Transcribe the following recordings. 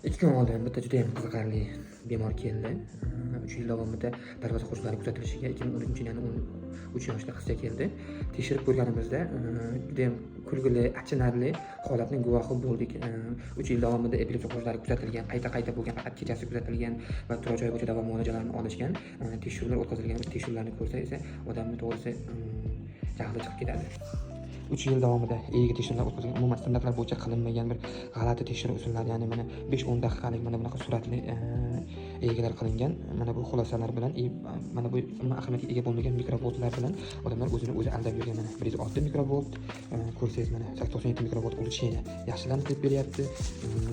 2 kun oldin bitta juda ham qiziqarli bemor keldi. 3 yil davomida darvoza qo'shiqlari kuzatilishiga 2013-yilning 13 yoshli qizcha keldi. Tekshirib ko'rganimizda juda ham kulgili, achinarli holatning guvohi bo'ldik. 3 yil davomida epilepsiya qo'shiqlari kuzatilgan, qayta bo'lgan, faqat kechasi kuzatilgan va turar joy bo'yicha davo muolajalarini olishgan. Tekshiruvlar o'tkazilgan. Tekshiruvlarni ko'rsa esa odamni to'g'risi jahli chiqib ketadi. 3 yil davomida EEG tekshiruvlar o'tkazilgan, umuman standartlar bo'yicha qilinmagan bir g'alati tekshiruv usullari, ya'ni mana 5-10 daqiqalik mana bunaqa suratli EEGlar qilingan. Mana bu xulosalar bilan mana bu ahamiyatga ega bo'lmagan mikrovoltlar bilan odamlar o'zini o'zi aldab yurgan. Mana 106 mikrovolt, ko'rsangiz mana 97 mikrovolt ulучшение yaxshilanib deb beryapti,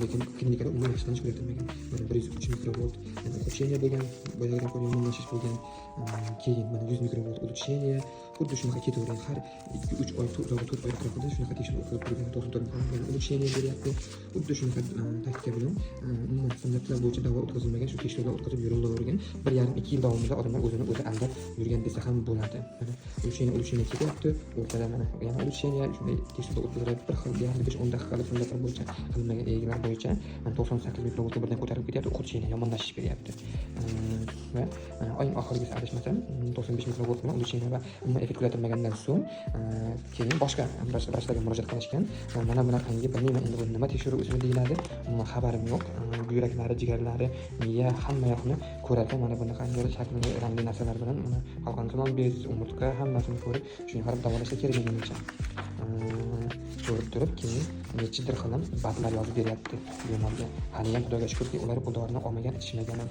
lekin klinikada umuman yaxshilanish kuzatilmagan. Mana 103 mikrovolt ulучшение bo'lgan, boyagidan ko'ra yomonlashish bo'lgan. Keyin mana 100 mikrovolt ulучшение, xuddi shunaqa ketavergan. Har 2-3 oy, 4 oy atrofida shunaqa tekshiruv o'tkazib turgan, 94 mikrovolt ulучшение beryapti. Xuddi shunaqa taktika bilan umuman standartlar bo'yicha davo o'tkazilmagan shu tekshiruvlar o'tkazib yurilavergan. 1,5-2 yil davomida odamlar o'zini o'zi aldab yurgan desa ham bo'ladi. Mana ulучшение ketyapti, o'rtada mana yana ulучшение, shunday tekshiruvlar o'tkaziladi. Bir xil deyarli 5-10 daqiqalik standartlar bo'yicha qilinmagan EEGlar bo'yicha 98 mikrovoltga birdan ko'tarib ketyapti, ulучшение yomonlashish beryapti. Va oyning oxirgisi adashmasam 95 mikrovolt bilan ulучшение va umuman effekt kuzatilmagandan so'ng keyin boshqa vrachlarga murojaat qilishgan. Mana bunaqangi bilmayman endi bu nima tekshiruv usuli deyiladi, umuman xabarim yo'q. Buyraklari, jigarlari, miya hamma yoqni ko'radi. Mana bunaqangi shaklli rangli narsalar bilan mana qalqonsimon bez, umurtqa hammasini ko'rib, shunga qarab davolashsa kerak menimcha. Ko'rib turib keyin nechidir qilim batlar yozib beryapti bemorga. Hali ham Xudoga shukrki, ular bu dorini olmagan, ichmagan.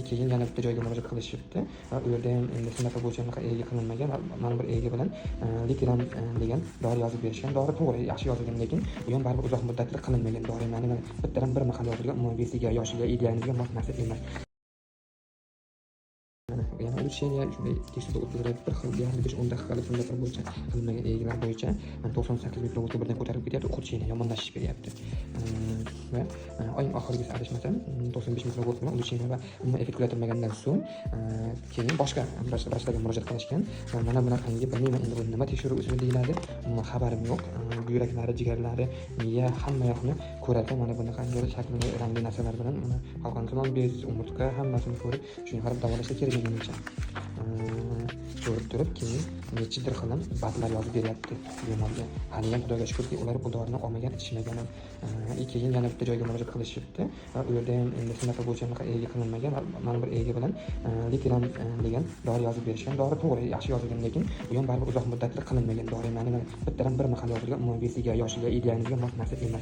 Keyin yana bitta joyga murojaat qilishibdi. U yerda ham endi shunaqa bo'yicha EEG qilinmagan. Mana bir EEG bilan litiram degan dori yozib berishgan. Dori to'g'ri yaxshi yozilgan, lekin u ham baribir uzoq muddatli qilinmagan dori. Ya'ni mana bittadan bir mahal yozilgan, umuman besiga, yoshiga, idealiga mos narsa emas. Yana ulучшение shunday tekshiruvlar o'tkaziladi. Bir xil deyarli 5-10 daqiqalik standartlar bo'yicha qilinmagan EEGlar bo'yicha 98 mikrovoltga birdan ko'tarib ketyapti, ulучшение yomonlashish beryapti. Va oyning oxirgisi adashmasam 95 mikrovolt bilan ulучшение va umuman effekt kuzatilmagandan so'ng keyin boshqa vrachlarga murojaat qilishgan. Mana bunaqangi bilmayman endi bu nima tekshiruv usuli deyiladi, umuman xabarim yo'q. Buyraklari, jigarlari, miya hamma yoqni ko'radi. Mana bunaqangi shaklli rangli narsalar bilan mana qalqonsimon bez, umurtqa hammasini ko'rib, shunga qarab davolashsa kerak menimcha. Ko'rib turib keyin nechidir qilim batlar yozib beryapti bemorga. Hali ham Xudoga shukrki, ular bu dorini olmagan, ichmagan. Keyin yana bitta joyga murojaat qilishibdi. U yerda ham endi shunaqa bo'yicha EEG qilinmagan. Mana bir EEG bilan litiram degan dori yozib berishgan. Dori to'g'ri yaxshi yozilgan, lekin u ham baribir uzoq muddatli qilinmagan dori. Ya'ni mana bittadan bir mahal yozilgan, umuman besiga, yoshiga, idealiga mos narsa emas.